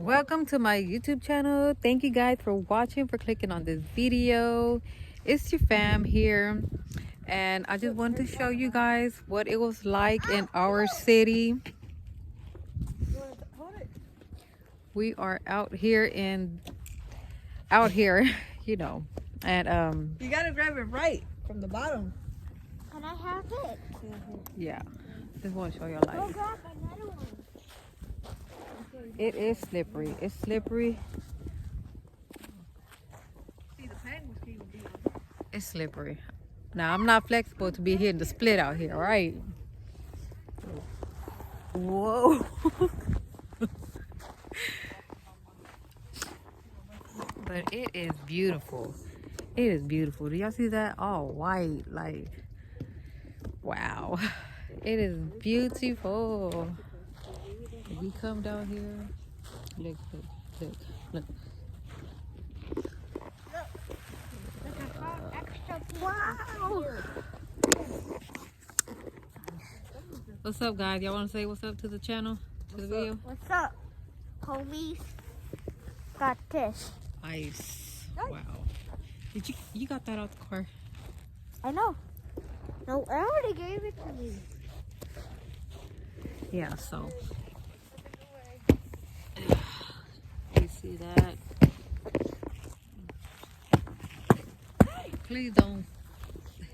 Welcome to my YouTube channel. Thank you guys for watching, for clicking on this video. It's your fam here, and I just wanted to show you guys what it was like in our city. We are out here, you know, and You gotta grab it right from the bottom. Can I have it? yeah, just want to show y'all Go like grab another one. it is slippery. It's slippery. See, the penguins came to be. It's slippery. Now I'm not flexible to be hitting the split out here, right? Whoa. But it is beautiful. It is beautiful. Do y'all see that? All white, like, wow. It is beautiful. If we come down here, look. Extra. Wow. What's up, guys? Y'all want to say what's up to the channel, to the video? What's up, homies? Got this. Ice. Wow. Did you got that out the car? I know. No, I already gave it to me. Yeah, so you see that? Please don't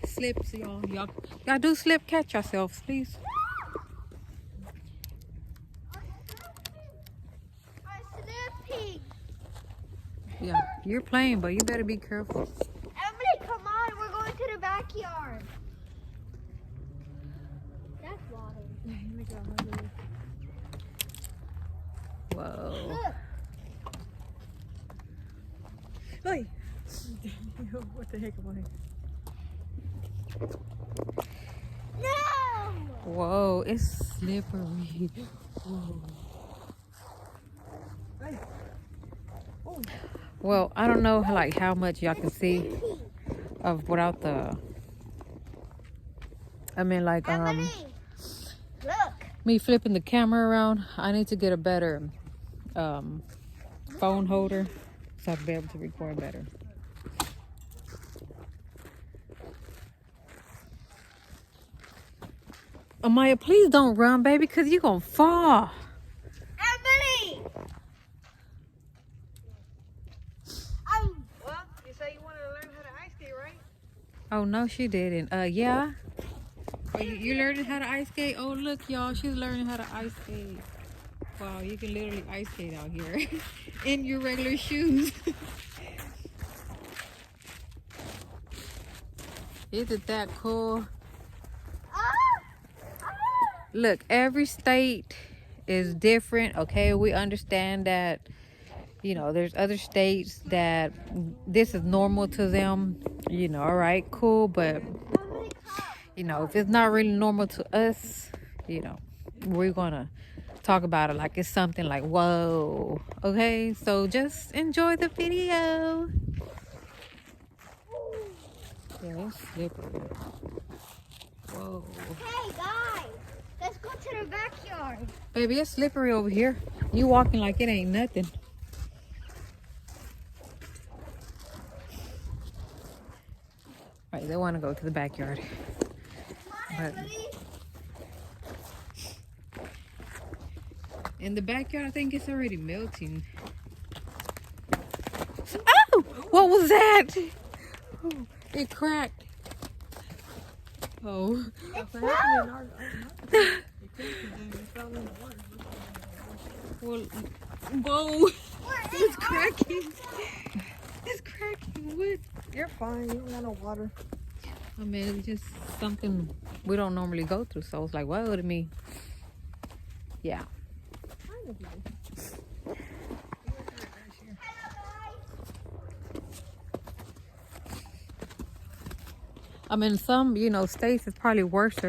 slip, y'all do slip, catch yourselves, please. I'm slipping. Yeah, you're playing, but you better be careful. Emily, come on. We're going to the backyard. That's water. Whoa. Look. Hey! What the heck am No! Whoa, it's slippery. Whoa. I? Hey! Oh! Well, I don't know like how much y'all can see of without the like Emily, look. me flipping the camera around. I need to get a better phone holder so I can be able to record better. Amaya, please don't run, baby, because you're going to fall. Emily! Well, you say you want to learn how to ice skate, right? Oh, no, she didn't. Yeah. Oh, you learning how to ice skate? Oh, look, y'all, she's learning how to ice skate. Wow, you can literally ice skate out here in your regular shoes. Isn't that cool? Look, every state is different, okay? We understand that, you know, there's other states that this is normal to them, you know, all right, cool, but, you know, if it's not really normal to us, you know, we're gonna talk about it like it's something like, whoa, okay? So just enjoy the video. Yeah, it's slippery. Whoa. Hey, guys. Let's go to the backyard. Baby, it's slippery over here. You walking like it ain't nothing. Right, they want to go to the backyard. But in the backyard, I think it's already melting. Oh! What was that? Oh, it cracked. Oh. Well, whoa. It's cracking. It's cracking. What? You're fine. You don't got no water. I mean, it's just something we don't normally go through. So it's like, whoa to me. Yeah. I mean, some, you know, states is probably worse,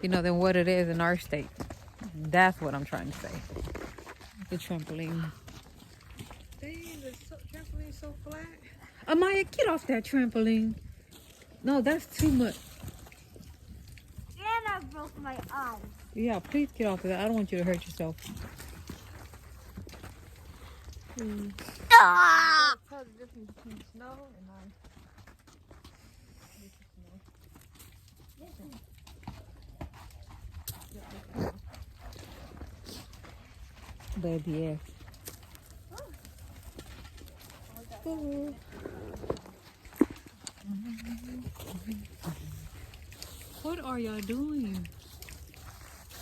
you know, than what it is in our state. That's what I'm trying to say. The trampoline. Dang, the trampoline's so flat. Amaya, get off that trampoline. No, that's too much. And I broke my eye. Yeah, please get off of that. I don't want you to hurt yourself. Ah! Tell the difference between snow and ice. Baby, yes. What are y'all doing?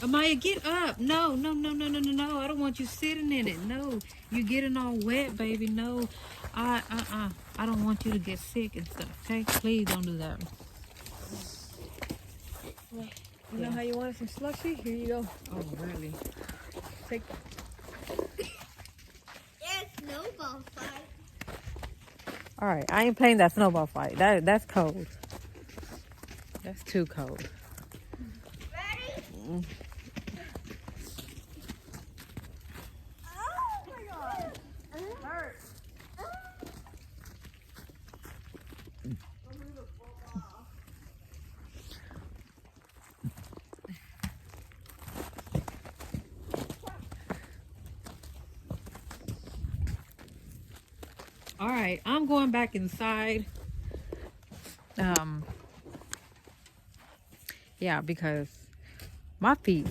Amaya, get up. No, no, no, no, no, no, no. I don't want you sitting in it. No. You getting all wet, baby. No. I don't want you to get sick and stuff, okay? Please don't do that. You know how you wanted some slushy? Here you go. Oh, really? Take that. It's snowball fight. All right. I ain't playing that snowball fight. That's cold. That's too cold. Ready? Mm. Oh my god. Hurt. All right. I'm going back inside. Yeah, because my feet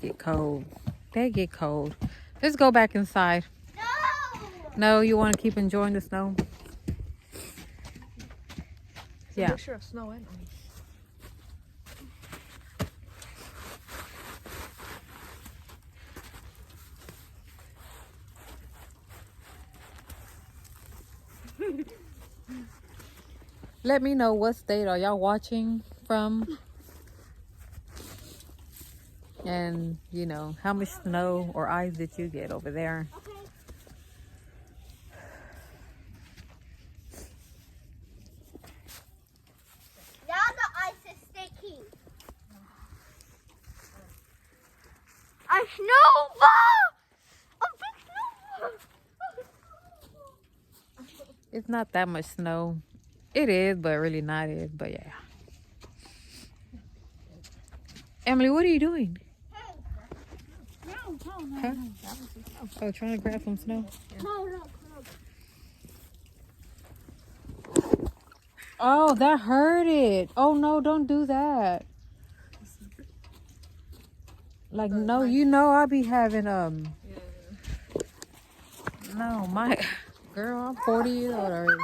get cold. They get cold. Let's go back inside. No! No, you want to keep enjoying the snow? It's a Yeah. mixture of snow and ice. Let me know what state are y'all watching from. And, you know, how much snow or ice did you get over there? Okay. Now the ice is sticky. A snowball! A big snowball! It's not that much snow. It is, but really not it. But yeah. Emily, what are you doing? Huh? Oh, trying to grab some snow? No. Oh, that hurt it. Oh, no, don't do that. Like, no, you know I be having, no, my, girl, I'm 40 years old already.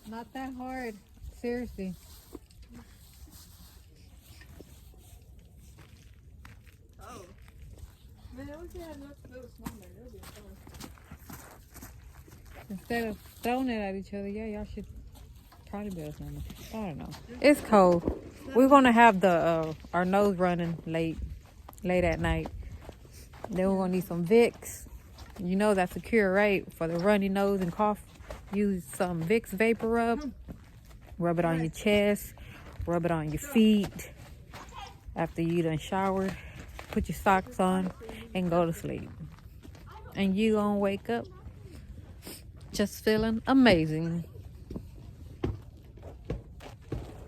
Not that hard. Seriously. Oh. Man, I wish they had enough to build a snowman. That would be fun. Instead of throwing it at each other, yeah, y'all should probably build something. I don't know. It's cold. We're gonna have the our nose running late at night. Then we're gonna need some Vicks. You know that's a cure, right? For the runny nose and cough. Use some Vicks Vapor Rub. Rub it on your chest. Rub it on your feet. After you done showered, put your socks on and go to sleep. And you gonna wake up just feeling amazing.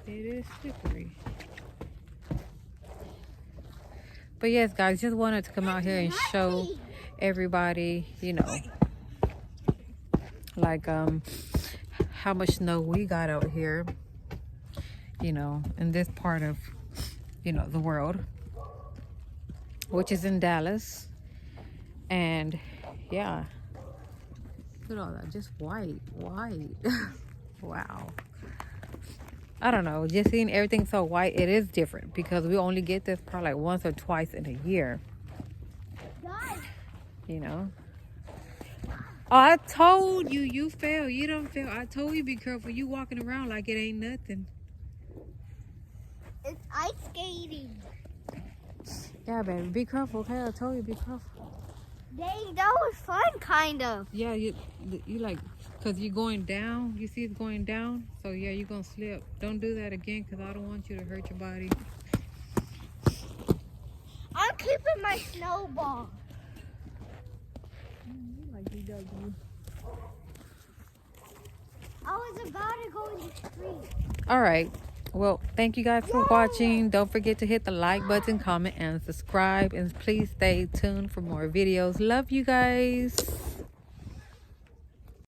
It is slippery. But yes, guys, just wanted to come out here and show everybody, you know, like how much snow we got out here, you know, in this part of, you know, the world, which is in Dallas. And yeah, look at all that, just white. Wow. I don't know, just seeing everything so white, it is different because we only get this probably like once or twice in a year, you know. Oh, I told you, you fell. You don't fail. I told you be careful. You walking around like it ain't nothing. It's ice skating. Yeah, baby, be careful. Okay, I told you, be careful. Dang, that was fun, kind of. Yeah, you like, cause you're going down. You see it's going down. So yeah, you're gonna slip. Don't do that again, cause I don't want you to hurt your body. I'm keeping my snowball. I was about to go in the street. All right. Well, thank you guys for watching. Don't forget to hit the like button, comment, and subscribe. And please stay tuned for more videos. Love you guys.